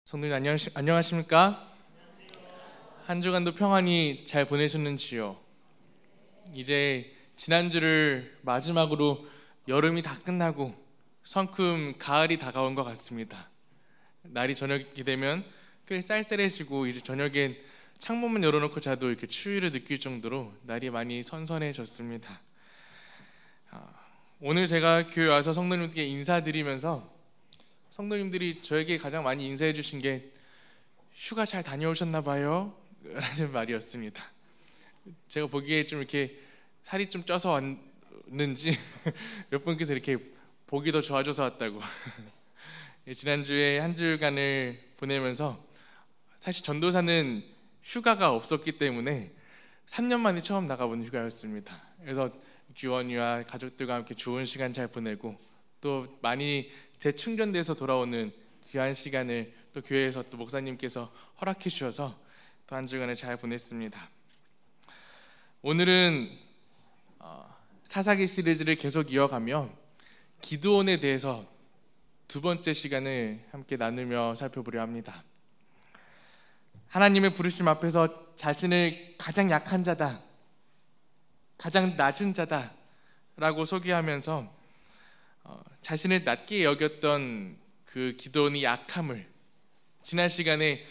성도님 안녕하십니까? 한 주간도 평안히 잘 보내셨는지요? 이제 지난주를 마지막으로 여름이 다 끝나고 성큼 가을이 다가온 것 같습니다. 날이 저녁이 되면 꽤 쌀쌀해지고 이제 저녁엔 창문만 열어놓고 자도 이렇게 추위를 느낄 정도로 날이 많이 선선해졌습니다. 오늘 제가 교회 와서 성도님께 인사드리면서 성도님들이 저에게 가장 많이 인사해 주신 게 휴가 잘 다녀오셨나 봐요 라는 말이었습니다. 제가 보기에 좀 이렇게 살이 좀 쪄서 왔는지 몇 분께서 이렇게 보기 더 좋아져서 왔다고. 지난주에 한 주간을 보내면서 사실 전도사는 휴가가 없었기 때문에 3년 만에 처음 나가본 휴가였습니다. 그래서 규원이와 가족들과 함께 좋은 시간 잘 보내고 또 많이 재충전돼서 돌아오는 귀한 시간을 또 교회에서 또 목사님께서 허락해 주셔서 또 한 주간을 잘 보냈습니다. 오늘은 사사기 시리즈를 계속 이어가며 기드온에 대해서 두 번째 시간을 함께 나누며 살펴보려 합니다. 하나님의 부르심 앞에서 자신을 가장 약한 자다, 가장 낮은 자다 라고 소개하면서 자신을 낮게 여겼던 그 기드온의 약함을 지난 시간에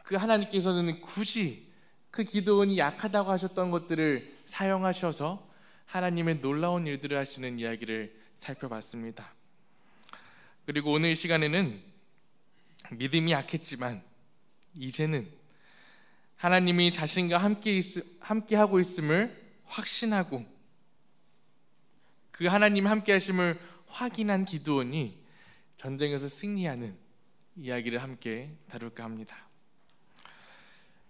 그 하나님께서는 굳이 그 기드온이 약하다고 하셨던 것들을 사용하셔서 하나님의 놀라운 일들을 하시는 이야기를 살펴봤습니다. 그리고 오늘 이 시간에는 믿음이 약했지만 이제는 하나님이 자신과 함께 하고 있음을 확신하고 그 하나님 함께 하심을 확인한 기드온이 전쟁에서 승리하는 이야기를 함께 다룰까 합니다.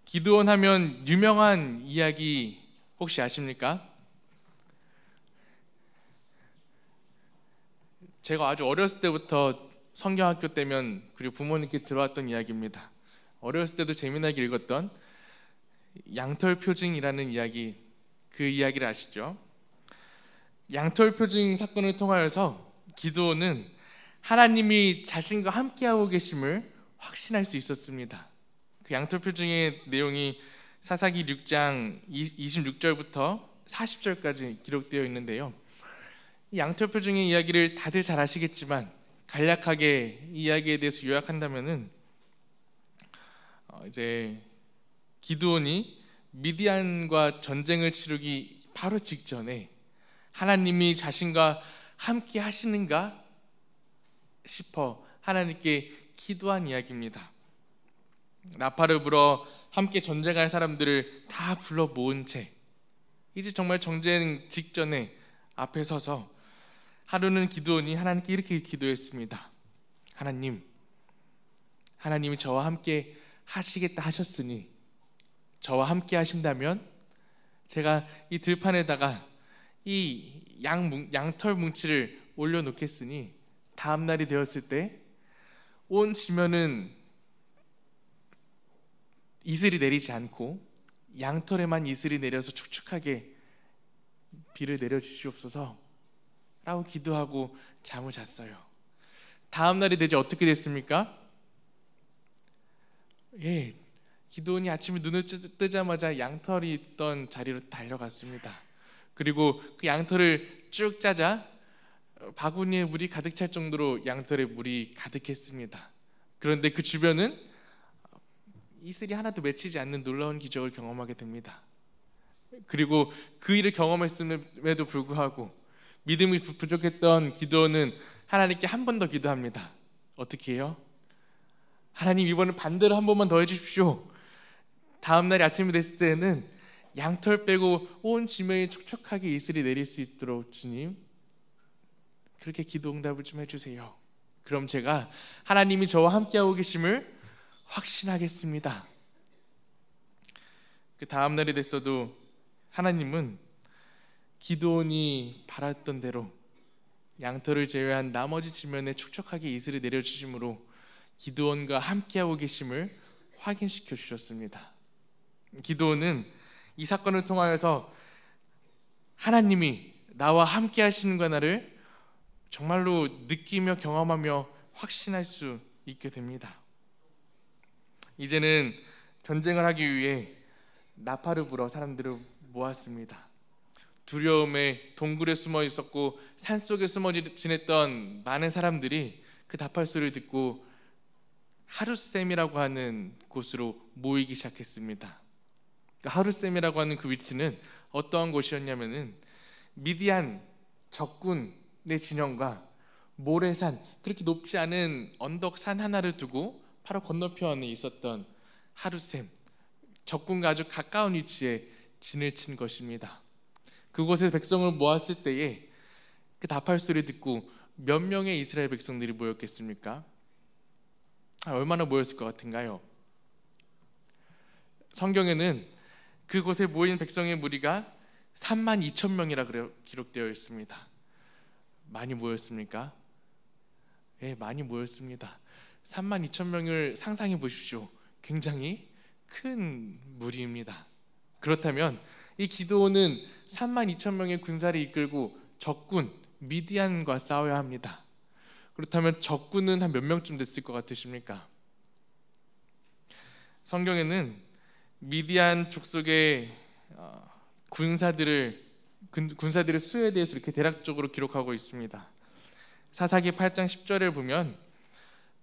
기드온 하면 유명한 이야기 혹시 아십니까? 제가 아주 어렸을 때부터 성경학교 때면 그리고 부모님께 들어왔던 이야기입니다. 어렸을 때도 재미나게 읽었던 양털표징이라는 이야기, 그 이야기를 아시죠? 양털표징 사건을 통하여서 기드온은 하나님이 자신과 함께하고 계심을 확신할 수 있었습니다. 그 양털표징의 내용이 사사기 6장 26절부터 40절까지 기록되어 있는데요. 이 양털표징의 이야기를 다들 잘 아시겠지만 간략하게 이 이야기에 대해서 요약한다면은 이제 기드온이 미디안과 전쟁을 치르기 바로 직전에 하나님이 자신과 함께 하시는가 싶어 하나님께 기도한 이야기입니다. 나팔을 불어 함께 전쟁할 사람들을 다 불러 모은 채 이제 정말 전쟁 직전에 앞에 서서 하루는 기드온이 하나님께 이렇게 기도했습니다. 하나님이 저와 함께 하시겠다 하셨으니 저와 함께 하신다면 제가 이 들판에다가 이 양털 뭉치를 올려놓겠으니 다음 날이 되었을 때 온 지면은 이슬이 내리지 않고 양털에만 이슬이 내려서 촉촉하게 비를 내려주시옵소서 라고 기도하고 잠을 잤어요. 다음 날이 되지 어떻게 됐습니까? 기드온이 아침에 눈을 뜨자마자 양털이 있던 자리로 달려갔습니다. 그리고 그 양털을 쭉 짜자 바구니에 물이 가득 찰 정도로 양털에 물이 가득했습니다. 그런데 그 주변은 이슬이 하나도 맺히지 않는 놀라운 기적을 경험하게 됩니다. 그리고 그 일을 경험했음에도 불구하고 믿음이 부족했던 기드온은 하나님께 한 번 더 기도합니다. 어떻게 해요? 하나님, 이번엔 반대로 한 번만 더 해주십시오. 다음 날이 아침이 됐을 때는 양털 빼고 온 지면에 촉촉하게 이슬이 내릴 수 있도록 주님 그렇게 기도 응답을 좀 해주세요. 그럼 제가 하나님이 저와 함께하고 계심을 확신하겠습니다. 그 다음 날이 됐어도 하나님은 기드온이 바랐던 대로 양털을 제외한 나머지 지면에 촉촉하게 이슬이 내려주심으로 기드온과 함께하고 계심을 확인시켜 주셨습니다. 기드온은 이 사건을 통하여서 하나님이 나와 함께 하시는 나를 정말로 느끼며 경험하며 확신할 수 있게 됩니다. 이제는 전쟁을 하기 위해 나팔을 불어 사람들을 모았습니다. 두려움에 동굴에 숨어 있었고 산속에 숨어 지냈던 많은 사람들이 그 나팔 소리를 듣고 하룻샘이라고 하는 곳으로 모이기 시작했습니다. 하룻샘이라고 하는 그 위치는 어떠한 곳이었냐면은 미디안 적군의 진영과 모래산, 그렇게 높지 않은 언덕산 하나를 두고 바로 건너편에 있었던 하룻샘, 적군과 아주 가까운 위치에 진을 친 것입니다. 그곳에 백성을 모았을 때에 그 나팔 소리 듣고 몇 명의 이스라엘 백성들이 모였겠습니까? 얼마나 모였을 것 같은가요? 성경에는 그곳에 모인 백성의 무리가 3만 2천 명이라 기록되어 있습니다. 많이 모였습니까? 네, 많이 모였습니다. 3만 2천 명을 상상해 보십시오. 굉장히 큰 무리입니다. 그렇다면 이 기드온은 3만 2천 명의 군사를 이끌고 적군 미디안과 싸워야 합니다. 그렇다면 적군은 한 몇 명쯤 됐을 것 같으십니까? 성경에는 미디안 족속의 군사들의 수에 대해서 이렇게 대략적으로 기록하고 있습니다. 사사기 8장 10절을 보면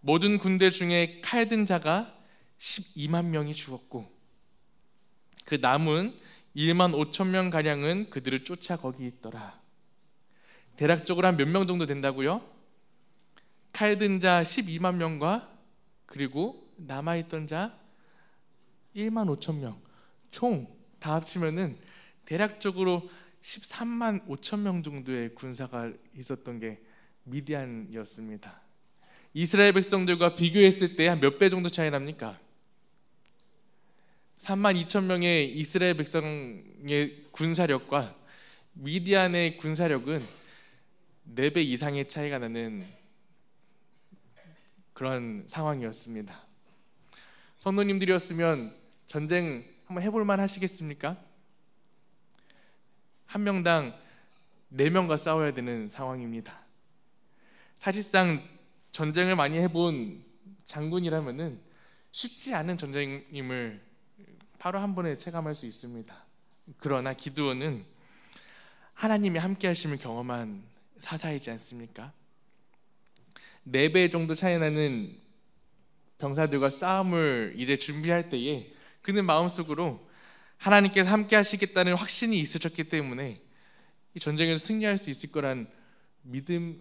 모든 군대 중에 칼든 자가 12만 명이 죽었고 그 남은 1만 5천 명 가량은 그들을 쫓아 거기 있더라. 대략적으로 한 몇 명 정도 된다고요? 칼든 자 12만 명과 그리고 남아있던 자 1만 5천 명, 총 다 합치면은 대략적으로 13만 5천 명 정도의 군사가 있었던 게 미디안이었습니다. 이스라엘 백성들과 비교했을 때 한 몇 배 정도 차이 납니까? 3만 2천 명의 이스라엘 백성의 군사력과 미디안의 군사력은 4배 이상의 차이가 나는 그런 상황이었습니다. 성도님들이었으면 전쟁 한번 해볼 만 하시겠습니까? 한 명당 4명과 싸워야 되는 상황입니다. 사실상 전쟁을 많이 해본 장군이라면은 쉽지 않은 전쟁임을 바로 한 번에 체감할 수 있습니다. 그러나 기드온은 하나님이 함께 하심을 경험한 사사이지 않습니까? 4배 정도 차이 나는 병사들과 싸움을 이제 준비할 때에 그는 마음속으로 하나님께서 함께 하시겠다는 확신이 있으셨기 때문에 이 전쟁에서 승리할 수 있을 거란 믿음이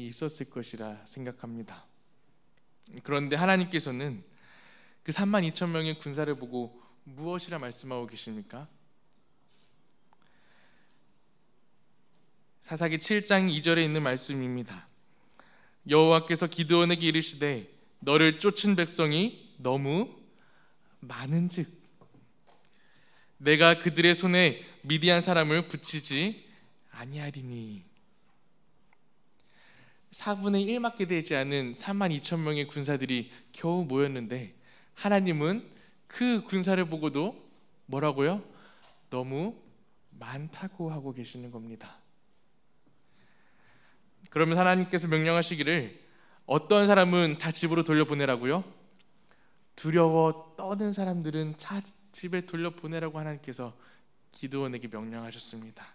있었을 것이라 생각합니다. 그런데 하나님께서는 그 3만 2천 명의 군사를 보고 무엇이라 말씀하고 계십니까? 사사기 7장 2절에 있는 말씀입니다. 여호와께서 기드온에게 이르시되 너를 쫓은 백성이 너무 많은즉 내가 그들의 손에 미디안 사람을 붙이지 아니하리니. 4분의 1밖에 되지 않은 3만 2천 명의 군사들이 겨우 모였는데 하나님은 그 군사를 보고도 뭐라고요? 너무 많다고 하고 계시는 겁니다. 그러면 하나님께서 명령하시기를 어떤 사람은 다 집으로 돌려보내라고요? 두려워 떠는 사람들은 집에 돌려보내라고 하나님께서 기드온에게 명령하셨습니다.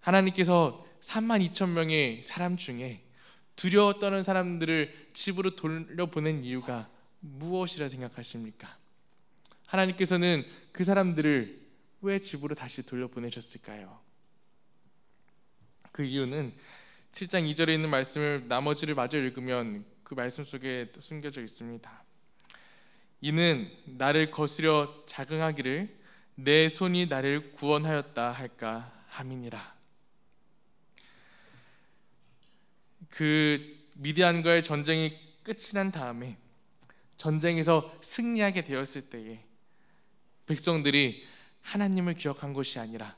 하나님께서 3만 2천 명의 사람 중에 두려워 떠는 사람들을 집으로 돌려보낸 이유가 무엇이라 생각하십니까? 하나님께서는 그 사람들을 왜 집으로 다시 돌려보내셨을까요? 그 이유는 7장 2절에 있는 말씀을 나머지를 마저 읽으면 그 말씀 속에 숨겨져 있습니다. 이는 나를 거스려 자긍하기를 내 손이 나를 구원하였다 할까 함이니라. 그 미디안과의 전쟁이 끝이 난 다음에 전쟁에서 승리하게 되었을 때에 백성들이 하나님을 기억한 것이 아니라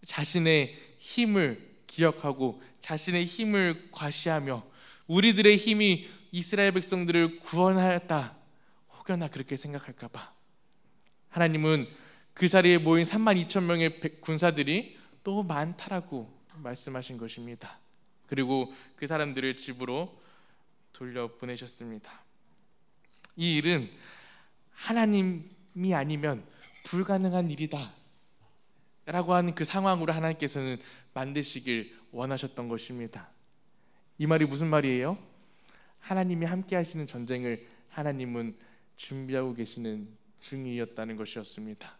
자신의 힘을 기억하고 자신의 힘을 과시하며 우리들의 힘이 이스라엘 백성들을 구원하였다 혹여나 그렇게 생각할까봐 하나님은 그 자리에 모인 3만 2천 명의 군사들이 너무 많다라고 말씀하신 것입니다. 그리고 그 사람들을 집으로 돌려보내셨습니다. 이 일은 하나님이 아니면 불가능한 일이다 라고 하는 그 상황으로 하나님께서는 만드시길 원하셨던 것입니다. 이 말이 무슨 말이에요? 하나님이 함께 하시는 전쟁을 하나님은 준비하고 계시는 중이었다는 것이었습니다.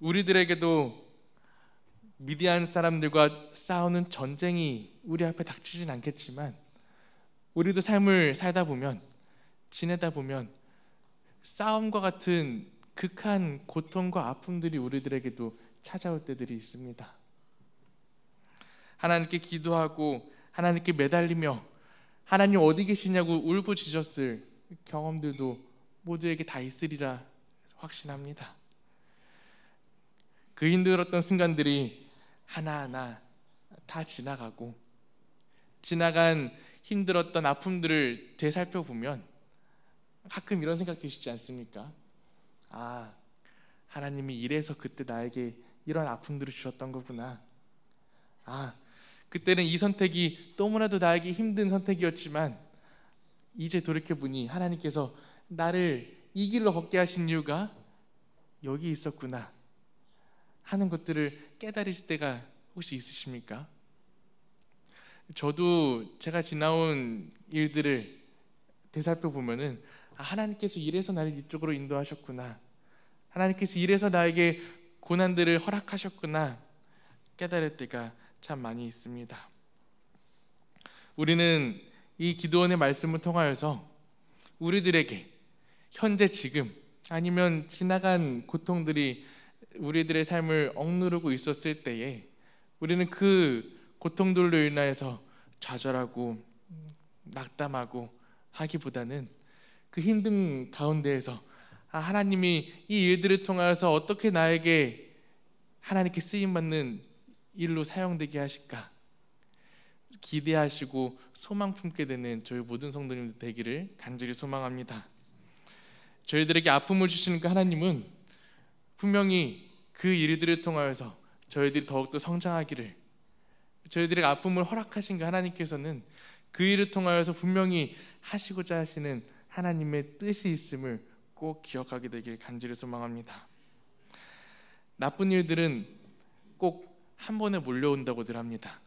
우리들에게도 미디안 사람들과 싸우는 전쟁이 우리 앞에 닥치진 않겠지만 우리도 삶을 살다 보면, 지내다 보면 싸움과 같은 극한 고통과 아픔들이 우리들에게도 찾아올 때들이 있습니다. 하나님께 기도하고 하나님께 매달리며 하나님 어디 계시냐고 울부짖었을 경험들도 모두에게 다 있으리라 확신합니다. 그 힘들었던 순간들이 하나하나 다 지나가고, 지나간 힘들었던 아픔들을 되살펴보면 가끔 이런 생각 드시지 않습니까? 아, 하나님이 이래서 그때 나에게 이런 아픔들을 주셨던 거구나. 아, 그때는 이 선택이 너무나도 나에게 힘든 선택이었지만 이제 돌이켜보니 하나님께서 나를 이 길로 걷게 하신 이유가 여기 있었구나 하는 것들을 깨달으실 때가 혹시 있으십니까? 저도 제가 지나온 일들을 되살펴보면은 하나님께서 이래서 나를 이쪽으로 인도하셨구나, 하나님께서 이래서 나에게 고난들을 허락하셨구나 깨달을 때가 참 많이 있습니다. 우리는 이 기도원의 말씀을 통하여서 우리들에게 현재 지금 아니면 지나간 고통들이 우리들의 삶을 억누르고 있었을 때에 우리는 그 고통들로 인하여서 좌절하고 낙담하고 하기보다는 그 힘든 가운데에서 하나님이 이 일들을 통하여서 어떻게 나에게 하나님께 쓰임받는 일로 사용되게 하실까 기대하시고 소망 품게 되는 저희 모든 성도님들 되기를 간절히 소망합니다. 저희들에게 아픔을 주시는 그 하나님은 분명히 그 일들을 통하여서 저희들이 더욱더 성장하기를, 저희들에게 아픔을 허락하신 그 하나님께서는 그 일을 통하여서 분명히 하시고자 하시는 하나님의 뜻이 있음을 꼭 기억하게 되길 간절히 소망합니다. 나쁜 일들은 꼭 한 번에 몰려온다고들 합니다.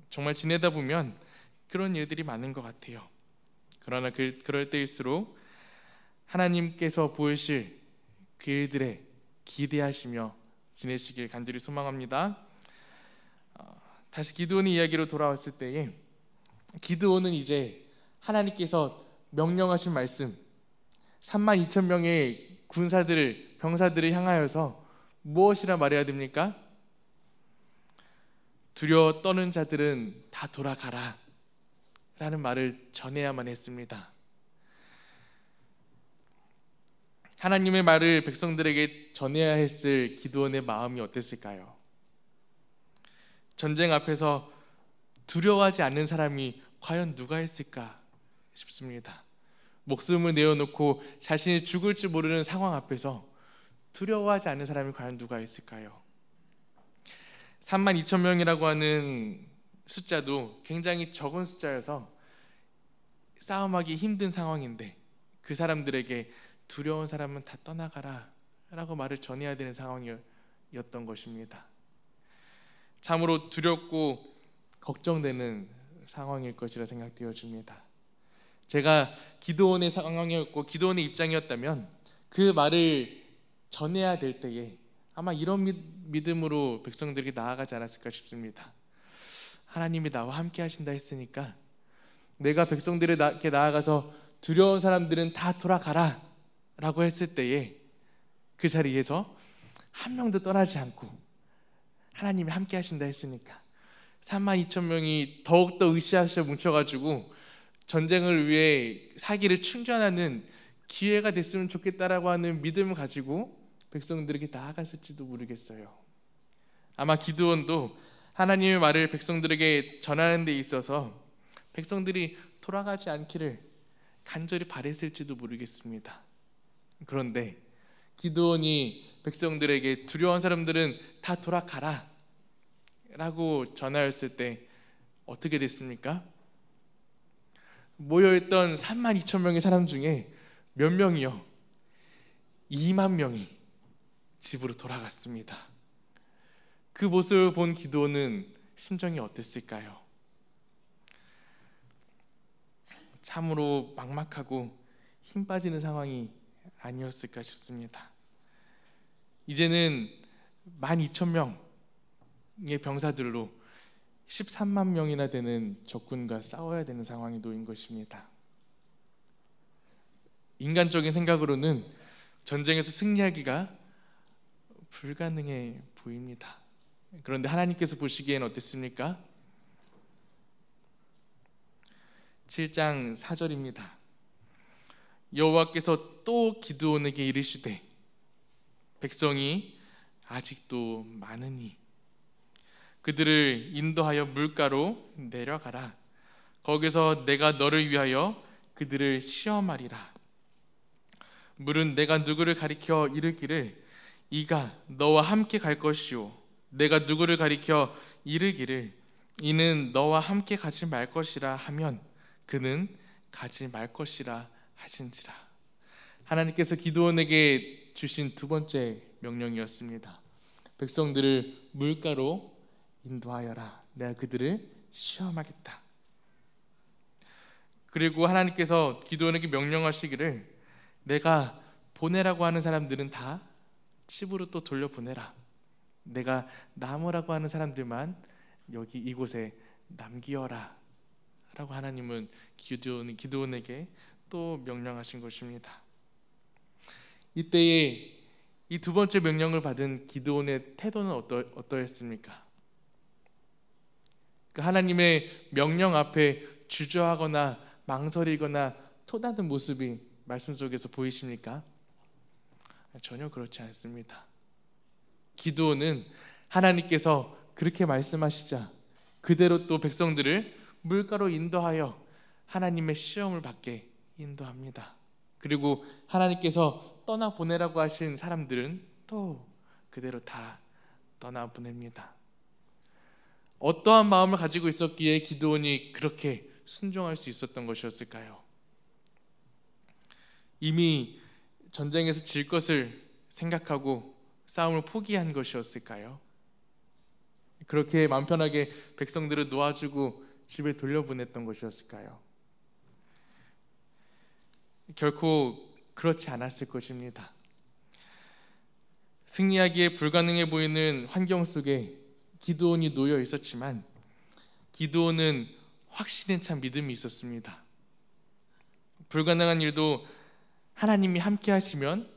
정말 지내다 보면 그런 일들이 많은 것 같아요. 그러나 그럴 때일수록 하나님께서 보이실 그 일들에 기대하시며 지내시길 간절히 소망합니다. 다시 기드온의 이야기로 돌아왔을 때에 기드온은 이제 하나님께서 명령하신 말씀 32,000명의 병사들을 향하여서 무엇이라 말해야 됩니까? 두려워 떠는 자들은 다 돌아가라 라는 말을 전해야만 했습니다. 하나님의 말을 백성들에게 전해야 했을 기드온의 마음이 어땠을까요? 전쟁 앞에서 두려워하지 않는 사람이 과연 누가 있을까 싶습니다. 목숨을 내어놓고 자신이 죽을 줄 모르는 상황 앞에서 두려워하지 않는 사람이 과연 누가 있을까요? 32,000명이라고 하는 숫자도 굉장히 적은 숫자여서 싸움하기 힘든 상황인데 그 사람들에게 두려운 사람은 다 떠나가라 라고 말을 전해야 되는 상황이었던 것입니다. 참으로 두렵고 걱정되는 상황일 것이라 생각되어집니다. 제가 기드온의 상황이었고 기드온의 입장이었다면 그 말을 전해야 될 때에 아마 이런 믿음으로 백성들에게 나아가지 않았을까 싶습니다. 하나님이 나와 함께 하신다 했으니까 내가 백성들에게 나아가서 두려운 사람들은 다 돌아가라 라고 했을 때에 그 자리에서 한 명도 떠나지 않고 하나님이 함께 하신다 했으니까 32,000명이 더욱더 으쌰으쌰 뭉쳐가지고 전쟁을 위해 사기를 충전하는 기회가 됐으면 좋겠다라고 하는 믿음을 가지고 백성들에게 나아갔을지도 모르겠어요. 아마 기드온도 하나님의 말을 백성들에게 전하는 데 있어서 백성들이 돌아가지 않기를 간절히 바랬을지도 모르겠습니다. 그런데 기드온이 백성들에게 두려운 사람들은 다 돌아가라 라고 전하였을 때 어떻게 됐습니까? 모여있던 32,000명의 사람 중에 몇 명이요? 2만 명이 집으로 돌아갔습니다. 그 모습을 본 기드온은 심정이 어땠을까요? 참으로 막막하고 힘 빠지는 상황이 아니었을까 싶습니다. 이제는 12,000명의 병사들로 13만 명이나 되는 적군과 싸워야 되는 상황이 놓인 것입니다. 인간적인 생각으로는 전쟁에서 승리하기가 불가능해 보입니다. 그런데 하나님께서 보시기엔 어땠습니까? 7장 4절입니다. 여호와께서 또 기드온에게 이르시되 백성이 아직도 많으니 그들을 인도하여 물가로 내려가라. 거기서 내가 너를 위하여 그들을 시험하리라. 물은 내가 누구를 가리켜 이르기를 이가 너와 함께 갈 것이요 내가 누구를 가리켜 이르기를 이는 너와 함께 가지 말 것이라 하면 그는 가지 말 것이라 하신지라. 하나님께서 기드온에게 주신 두 번째 명령이었습니다. 백성들을 물가로 인도하여라. 내가 그들을 시험하겠다. 그리고 하나님께서 기드온에게 명령하시기를 내가 보내라고 하는 사람들은 다 집으로 또 돌려보내라. 내가 남으라고 하는 사람들만 여기 이곳에 남기어라 라고 하나님은 기드온에게 또 명령하신 것입니다. 이때에 이 두 번째 명령을 받은 기드온의 태도는 어떠했습니까? 그 하나님의 명령 앞에 주저하거나 망설이거나 토다는 모습이 말씀 속에서 보이십니까? 전혀 그렇지 않습니다. 기드온은 하나님께서 그렇게 말씀하시자 그대로 또 백성들을 물가로 인도하여 하나님의 시험을 받게 인도합니다. 그리고 하나님께서 떠나보내라고 하신 사람들은 또 그대로 다 떠나보냅니다. 어떠한 마음을 가지고 있었기에 기드온이 그렇게 순종할 수 있었던 것이었을까요? 이미 전쟁에서 질 것을 생각하고 싸움을 포기한 것이었을까요? 그렇게 마음 편하게 백성들을 놓아주고 집에 돌려보냈던 것이었을까요? 결코 그렇지 않았을 것입니다. 승리하기에 불가능해 보이는 환경 속에 기드온이 놓여 있었지만 기드온은 확신에 찬 믿음이 있었습니다. 불가능한 일도 하나님이 함께 하시면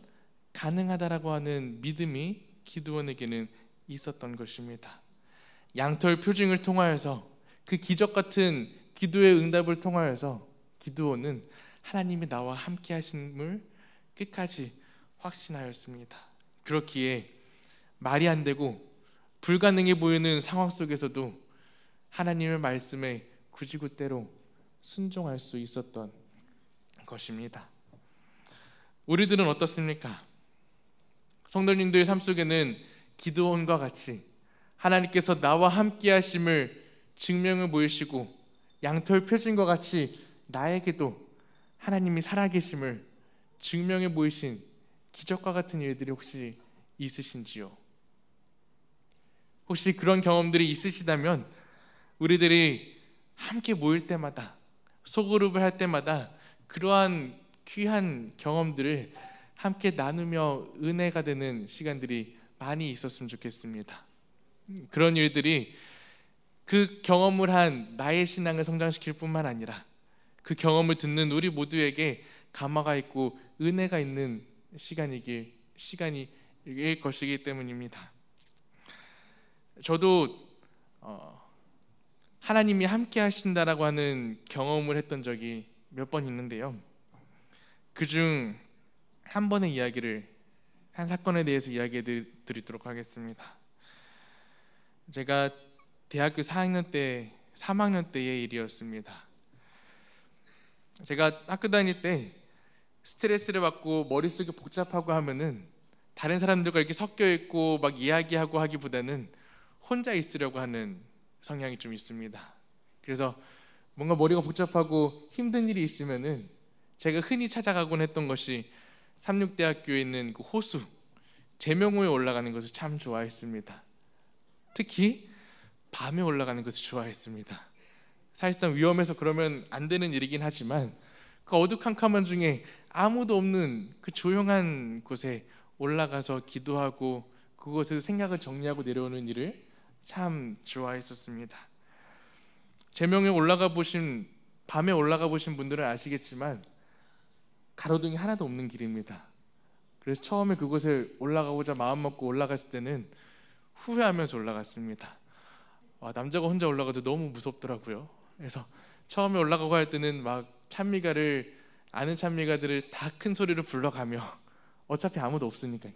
가능하다라고 하는 믿음이 기드온에게는 있었던 것입니다. 양털 표징을 통하여서 그 기적 같은 기도의 응답을 통하여서 기드온은 하나님이 나와 함께 하심을 끝까지 확신하였습니다. 그렇기에 말이 안 되고 불가능해 보이는 상황 속에서도 하나님의 말씀에 구지구대로 순종할 수 있었던 것입니다. 우리들은 어떻습니까? 성도님들의 삶 속에는 기드온과 같이 하나님께서 나와 함께 하심을 증명을 보이시고 양털 표징과 같이 나에게도 하나님이 살아계심을 증명해 보이신 기적과 같은 일들이 혹시 있으신지요? 혹시 그런 경험들이 있으시다면 우리들이 함께 모일 때마다 소그룹을 할 때마다 그러한 귀한 경험들을 함께 나누며 은혜가 되는 시간들이 많이 있었으면 좋겠습니다. 그런 일들이 그 경험을 한 나의 신앙을 성장시킬 뿐만 아니라 그 경험을 듣는 우리 모두에게 감화가 있고 은혜가 있는 시간일 것이기 때문입니다. 저도 하나님이 함께 하신다라고 하는 경험을 했던 적이 몇 번 있는데요. 그중 한 번의 이야기를 한 사건에 대해서 이야기해 드리도록 하겠습니다. 제가 대학교 4학년 때 3학년 때의 일이었습니다. 제가 학교 다닐 때 스트레스를 받고 머릿속이 복잡하고 하면은 다른 사람들과 이렇게 섞여 있고 막 이야기하고 하기보다는 혼자 있으려고 하는 성향이 좀 있습니다. 그래서 뭔가 머리가 복잡하고 힘든 일이 있으면은 제가 흔히 찾아가곤 했던 것이 삼육대학교에 있는 그 호수 제명호에 올라가는 것을 참 좋아했습니다. 특히 밤에 올라가는 것을 좋아했습니다. 사실상 위험해서 그러면 안 되는 일이긴 하지만 그 어두컴컴한 중에 아무도 없는 그 조용한 곳에 올라가서 기도하고 그곳에서 생각을 정리하고 내려오는 일을 참 좋아했었습니다. 제명에 밤에 올라가 보신 분들은 아시겠지만 가로등이 하나도 없는 길입니다. 그래서 처음에 그곳에 올라가고자 마음 먹고 올라갔을 때는 후회하면서 올라갔습니다. 남자가 혼자 올라가도 너무 무섭더라고요. 그래서 처음에 올라가고 할 때는 막 아는 찬미가들을 다 큰 소리로 불러가며 어차피 아무도 없으니까요.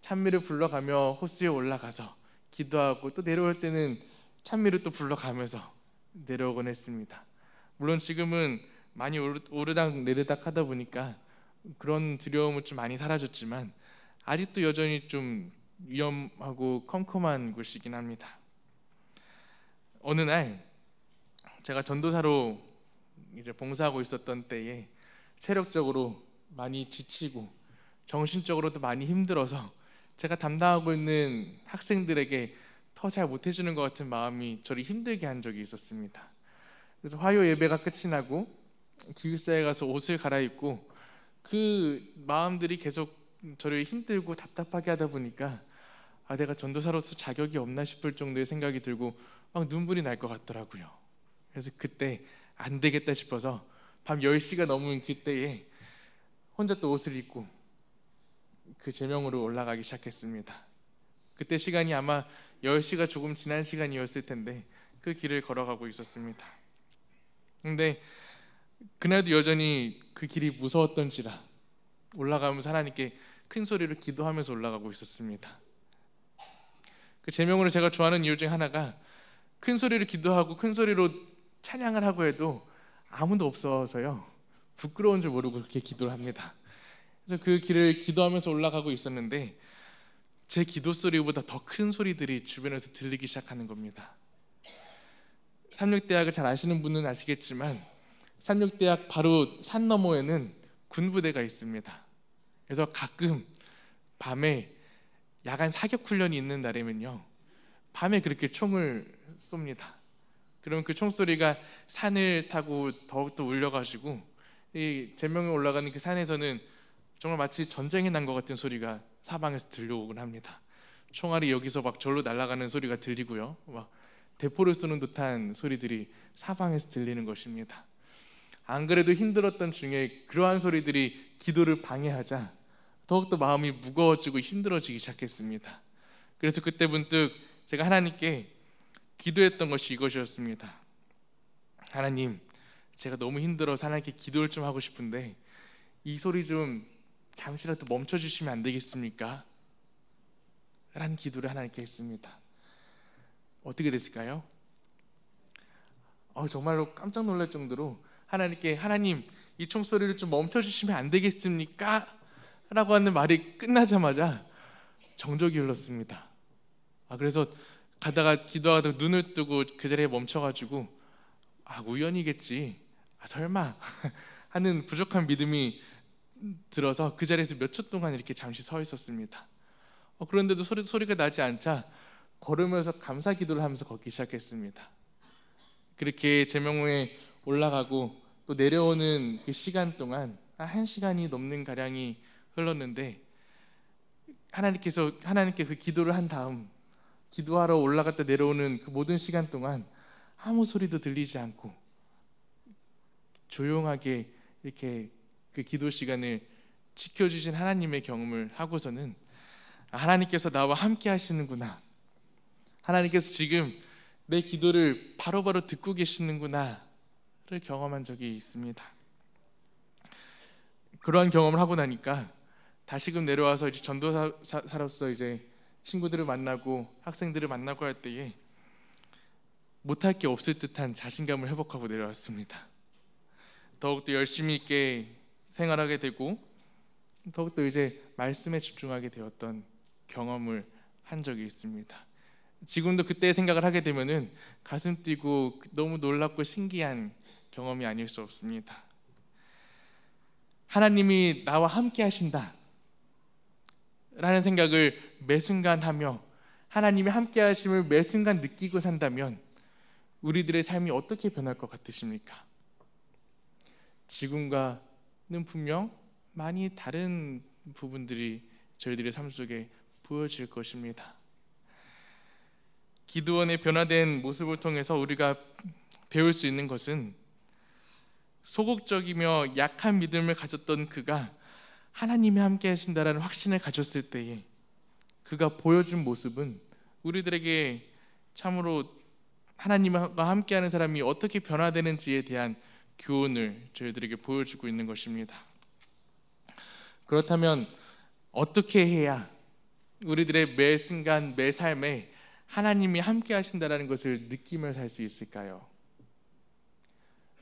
찬미를 불러가며 호수에 올라가서 기도하고 또 내려올 때는 찬미를 또 불러가면서 내려오곤 했습니다. 물론 지금은 많이 오르락 내리락 하다 보니까 그런 두려움은 좀 많이 사라졌지만 아직도 여전히 좀 위험하고 컴컴한 곳이긴 합니다. 어느 날 제가 전도사로 이제 봉사하고 있었던 때에 체력적으로 많이 지치고 정신적으로도 많이 힘들어서 제가 담당하고 있는 학생들에게 더 잘 못해주는 것 같은 마음이 저를 힘들게 한 적이 있었습니다. 그래서 화요 예배가 끝이 나고 기숙사에 가서 옷을 갈아입고 그 마음들이 계속 저를 힘들고 답답하게 하다 보니까 내가 전도사로서 자격이 없나 싶을 정도의 생각이 들고 막 눈물이 날 것 같더라고요. 그래서 그때 안 되겠다 싶어서 밤 10시가 넘은 그때에 혼자 또 옷을 입고 그 제명으로 올라가기 시작했습니다. 그때 시간이 아마 10시가 조금 지난 시간이었을 텐데 그 길을 걸어가고 있었습니다. 근데 그날도 여전히 그 길이 무서웠던지라 올라가면서 하나님께 큰 소리로 기도하면서 올라가고 있었습니다. 그 제명으로 제가 좋아하는 이유 중 하나가 큰 소리로 기도하고 큰 소리로 찬양을 하고 해도 아무도 없어서요 부끄러운 줄 모르고 그렇게 기도를 합니다. 그래서 그 길을 기도하면서 올라가고 있었는데 제 기도 소리보다 더 큰 소리들이 주변에서 들리기 시작하는 겁니다. 삼육대학을 잘 아시는 분은 아시겠지만 삼육대학 바로 산 너머에는 군부대가 있습니다. 그래서 가끔 밤에 야간 사격 훈련이 있는 날이면요 밤에 그렇게 총을 쏩니다. 그러면 그 총소리가 산을 타고 더욱더 울려가지고 이 제명에 올라가는 그 산에서는 정말 마치 전쟁이 난 것 같은 소리가 사방에서 들려오곤 합니다. 총알이 여기서 막 절로 날아가는 소리가 들리고요 막 대포를 쏘는 듯한 소리들이 사방에서 들리는 것입니다. 안 그래도 힘들었던 중에 그러한 소리들이 기도를 방해하자 더욱더 마음이 무거워지고 힘들어지기 시작했습니다. 그래서 그때 문득 제가 하나님께 기도했던 것이 이것이었습니다. 하나님, 제가 너무 힘들어서 하나님께 기도를 좀 하고 싶은데 이 소리 좀 잠시라도 멈춰주시면 안 되겠습니까? 라는 기도를 하나님께 했습니다. 어떻게 됐을까요? 정말로 깜짝 놀랄 정도로 하나님께 하나님 이 총소리를 좀 멈춰주시면 안 되겠습니까? 라고 하는 말이 끝나자마자 정적이 흘렀습니다. 그래서 가다가 기도하다가 눈을 뜨고 그 자리에 멈춰가지고 우연이겠지 설마 하는 부족한 믿음이 들어서 그 자리에서 몇 초 동안 이렇게 잠시 서 있었습니다. 그런데도 소리가 나지 않자 걸으면서 감사 기도를 하면서 걷기 시작했습니다. 그렇게 제명호에 올라가고 또 내려오는 그 시간 동안 1시간이 넘는 가량이 흘렀는데 하나님께 그 기도를 한 다음 기도하러 올라갔다 내려오는 그 모든 시간 동안 아무 소리도 들리지 않고 조용하게 이렇게 그 기도 시간을 지켜주신 하나님의 경험을 하고서는 하나님께서 나와 함께 하시는구나, 하나님께서 지금 내 기도를 바로바로 듣고 계시는구나를 경험한 적이 있습니다. 그러한 경험을 하고 나니까 다시금 내려와서 이제 전도사로서 이제 친구들을 만나고 학생들을 만나고 할 때에 못할 게 없을 듯한 자신감을 회복하고 내려왔습니다. 더욱더 열심히 있게 생활하게 되고 더욱더 이제 말씀에 집중하게 되었던 경험을 한 적이 있습니다. 지금도 그때 생각을 하게 되면은 가슴 뛰고 너무 놀랍고 신기한 경험이 아닐 수 없습니다. 하나님이 나와 함께 하신다 라는 생각을 매 순간 하며 하나님의 함께 하심을 매 순간 느끼고 산다면 우리들의 삶이 어떻게 변할 것 같으십니까? 지금과는 분명 많이 다른 부분들이 저희들의 삶 속에 보여질 것입니다. 기드온의 변화된 모습을 통해서 우리가 배울 수 있는 것은 소극적이며 약한 믿음을 가졌던 그가 하나님이 함께 하신다라는 확신을 가졌을 때에 그가 보여준 모습은 우리들에게 참으로 하나님과 함께하는 사람이 어떻게 변화되는지에 대한 교훈을 저희들에게 보여주고 있는 것입니다. 그렇다면 어떻게 해야 우리들의 매 순간 매 삶에 하나님이 함께 하신다는 것을 느끼며 살 수 있을까요?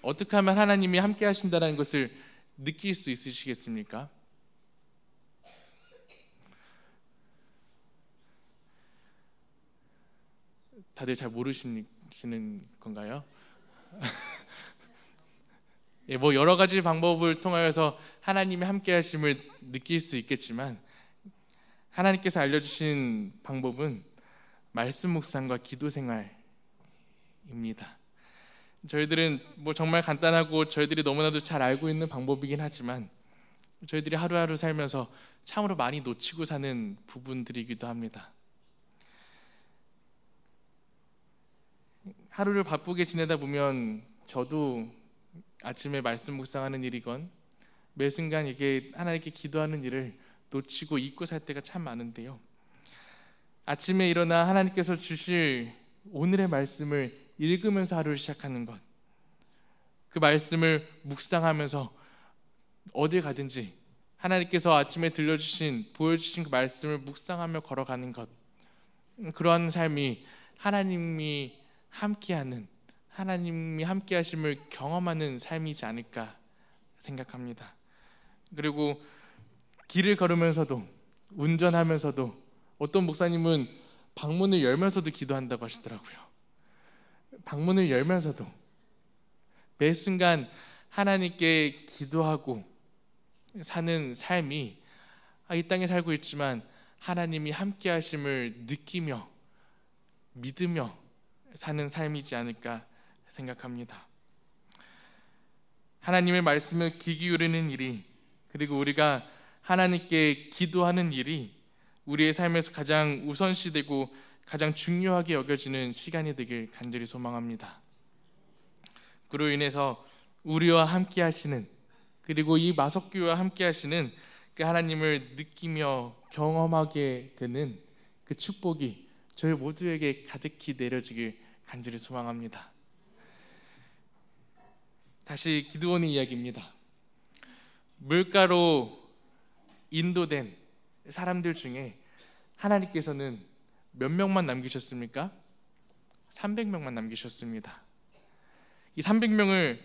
어떻게 하면 하나님이 함께 하신다는 것을 느낄 수 있으시겠습니까? 다들 잘 모르시는 건가요? 예, 뭐 여러 가지 방법을 통하여서 하나님의 함께 하심을 느낄 수 있겠지만 하나님께서 알려주신 방법은 말씀 묵상과 기도 생활입니다. 저희들은 뭐 정말 간단하고 저희들이 너무나도 잘 알고 있는 방법이긴 하지만 저희들이 하루하루 살면서 참으로 많이 놓치고 사는 부분들이기도 합니다. 하루를 바쁘게 지내다 보면 저도 아침에 말씀 묵상하는 일이건 매 순간 이게 하나님께 기도하는 일을 놓치고 잊고 살 때가 참 많은데요. 아침에 일어나 하나님께서 주실 오늘의 말씀을 읽으면서 하루를 시작하는 것, 그 말씀을 묵상하면서 어딜 가든지 하나님께서 아침에 보여주신 그 말씀을 묵상하며 걸어가는 것, 그러한 삶이 하나님이 함께 하심을 경험하는 삶이지 않을까 생각합니다. 그리고 길을 걸으면서도 운전하면서도 어떤 목사님은 방문을 열면서도 기도한다고 하시더라고요. 방문을 열면서도 매 순간 하나님께 기도하고 사는 삶이 이 땅에 살고 있지만 하나님이 함께 하심을 느끼며 믿으며 사는 삶이지 않을까 생각합니다. 하나님의 말씀을 귀 기울이는 일이, 그리고 우리가 하나님께 기도하는 일이 우리의 삶에서 가장 우선시되고 가장 중요하게 여겨지는 시간이 되길 간절히 소망합니다. 그로 인해서 우리와 함께 하시는, 그리고 이 마석교회와 함께 하시는 그 하나님을 느끼며 경험하게 되는 그 축복이 저희 모두에게 가득히 내려지길 간절히 소망합니다. 다시 기드온의 이야기입니다. 물가로 인도된 사람들 중에 하나님께서는 몇 명만 남기셨습니까? 300명만 남기셨습니다. 이 300명을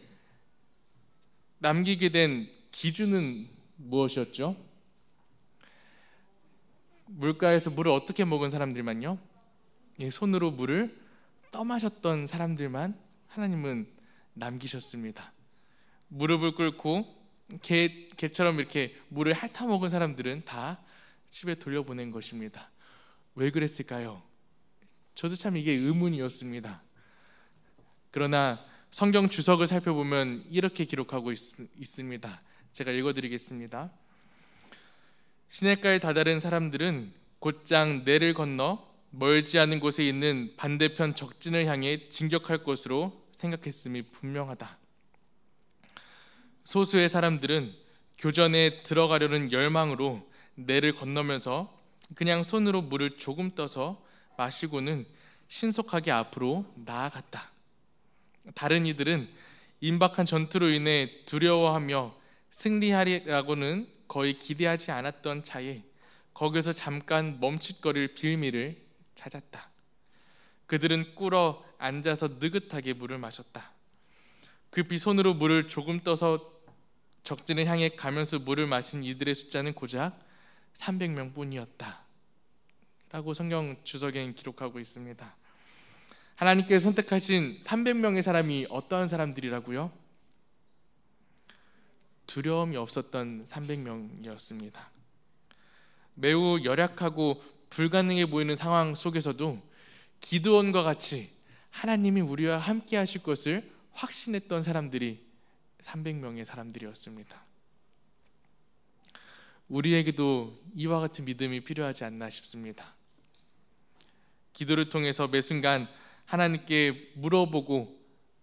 남기게 된 기준은 무엇이었죠? 물가에서 물을 어떻게 먹은 사람들만요? 손으로 물을 떠마셨던 사람들만 하나님은 남기셨습니다. 무릎을 꿇고 개처럼 이렇게 물을 핥아 먹은 사람들은 다 집에 돌려보낸 것입니다. 왜 그랬을까요? 저도 참 이게 의문이었습니다. 그러나 성경 주석을 살펴보면 이렇게 기록하고 있습니다. 제가 읽어드리겠습니다. 시냇가에 다다른 사람들은 곧장 내를 건너 멀지 않은 곳에 있는 반대편 적진을 향해 진격할 것으로 생각했음이 분명하다. 소수의 사람들은 교전에 들어가려는 열망으로 내를 건너면서 그냥 손으로 물을 조금 떠서 마시고는 신속하게 앞으로 나아갔다. 다른 이들은 임박한 전투로 인해 두려워하며 승리하리라고는 거의 기대하지 않았던 차에 거기서 잠깐 멈칫거릴 빌미를 찾았다. 그들은 꿇어 앉아서 느긋하게 물을 마셨다. 급히 손으로 물을 조금 떠서 적진을 향해 가면서 물을 마신 이들의 숫자는 고작 300명뿐이었다. 라고 성경 주석엔 기록하고 있습니다. 하나님께서 선택하신 300명의 사람이 어떠한 사람들이라고요? 두려움이 없었던 300명이었습니다. 매우 열악하고 불가능해 보이는 상황 속에서도 기드온과 같이 하나님이 우리와 함께 하실 것을 확신했던 사람들이 300명의 사람들이었습니다. 우리에게도 이와 같은 믿음이 필요하지 않나 싶습니다. 기도를 통해서 매 순간 하나님께 물어보고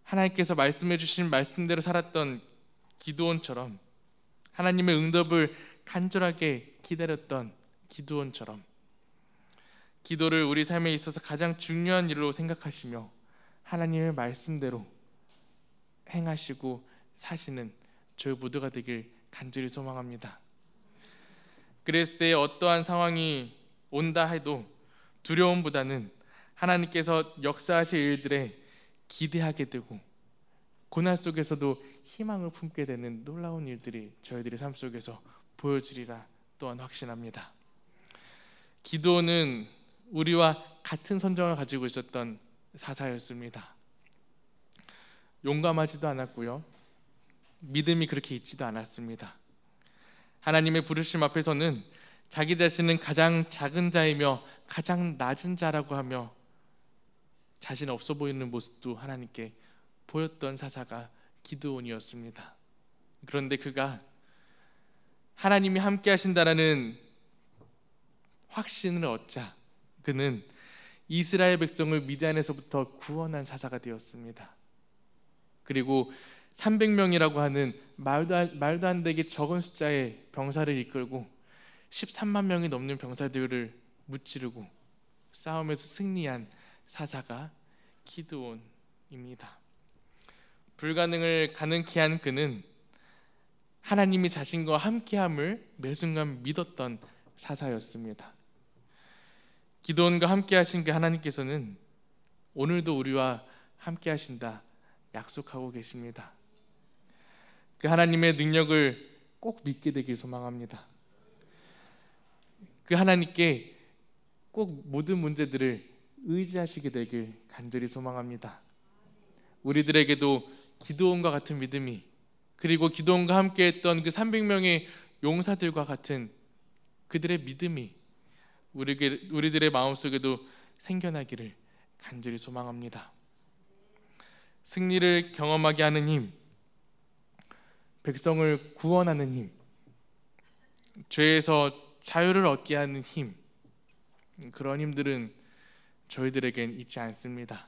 하나님께서 말씀해 주신 말씀대로 살았던 기드온처럼, 하나님의 응답을 간절하게 기다렸던 기드온처럼 기도를 우리 삶에 있어서 가장 중요한 일로 생각하시며 하나님의 말씀대로 행하시고 사시는 저희 모두가 되길 간절히 소망합니다. 그랬을 때 어떠한 상황이 온다 해도 두려움보다는 하나님께서 역사하실 일들에 기대하게 되고 고난 속에서도 희망을 품게 되는 놀라운 일들이 저희들의 삶 속에서 보여지리라 또한 확신합니다. 기드온은 우리와 같은 선정을 가지고 있었던 사사였습니다. 용감하지도 않았고요, 믿음이 그렇게 있지도 않았습니다. 하나님의 부르심 앞에서는 자기 자신은 가장 작은 자이며 가장 낮은 자라고 하며 자신 없어 보이는 모습도 하나님께 보였던 사사가 기드온이었습니다. 그런데 그가 하나님이 함께 하신다라는 확신을 얻자 그는 이스라엘 백성을 미디안에서부터 구원한 사사가 되었습니다. 그리고 300명이라고 하는 말도 안 되게 적은 숫자의 병사를 이끌고 13만 명이 넘는 병사들을 무찌르고 싸움에서 승리한 사사가 기드온입니다. 불가능을 가능케 한 그는 하나님이 자신과 함께함을 매 순간 믿었던 사사였습니다. 기드온과 함께 하신 그 하나님께서는 오늘도 우리와 함께 하신다 약속하고 계십니다. 그 하나님의 능력을 꼭 믿게 되길 소망합니다. 그 하나님께 꼭 모든 문제들을 의지하시게 되길 간절히 소망합니다. 우리들에게도 기드온과 같은 믿음이, 그리고 기드온과 함께 했던 그 300명의 용사들과 같은 그들의 믿음이 우리들의 마음속에도 생겨나기를 간절히 소망합니다. 승리를 경험하게 하는 힘, 백성을 구원하는 힘, 죄에서 자유를 얻게 하는 힘, 그런 힘들은 저희들에겐 있지 않습니다.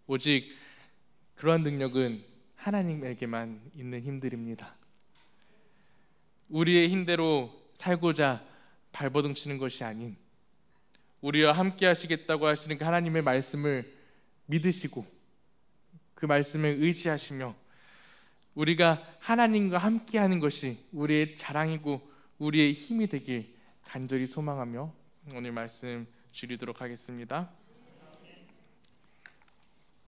오직 그러한 능력은 하나님에게만 있는 힘들입니다. 우리의 힘대로 살고자 발버둥 치는 것이 아닌 우리와 함께 하시겠다고 하시는 그 하나님의 말씀을 믿으시고 그 말씀을 의지하시며 우리가 하나님과 함께 하는 것이 우리의 자랑이고 우리의 힘이 되길 간절히 소망하며 오늘 말씀 줄이도록 하겠습니다.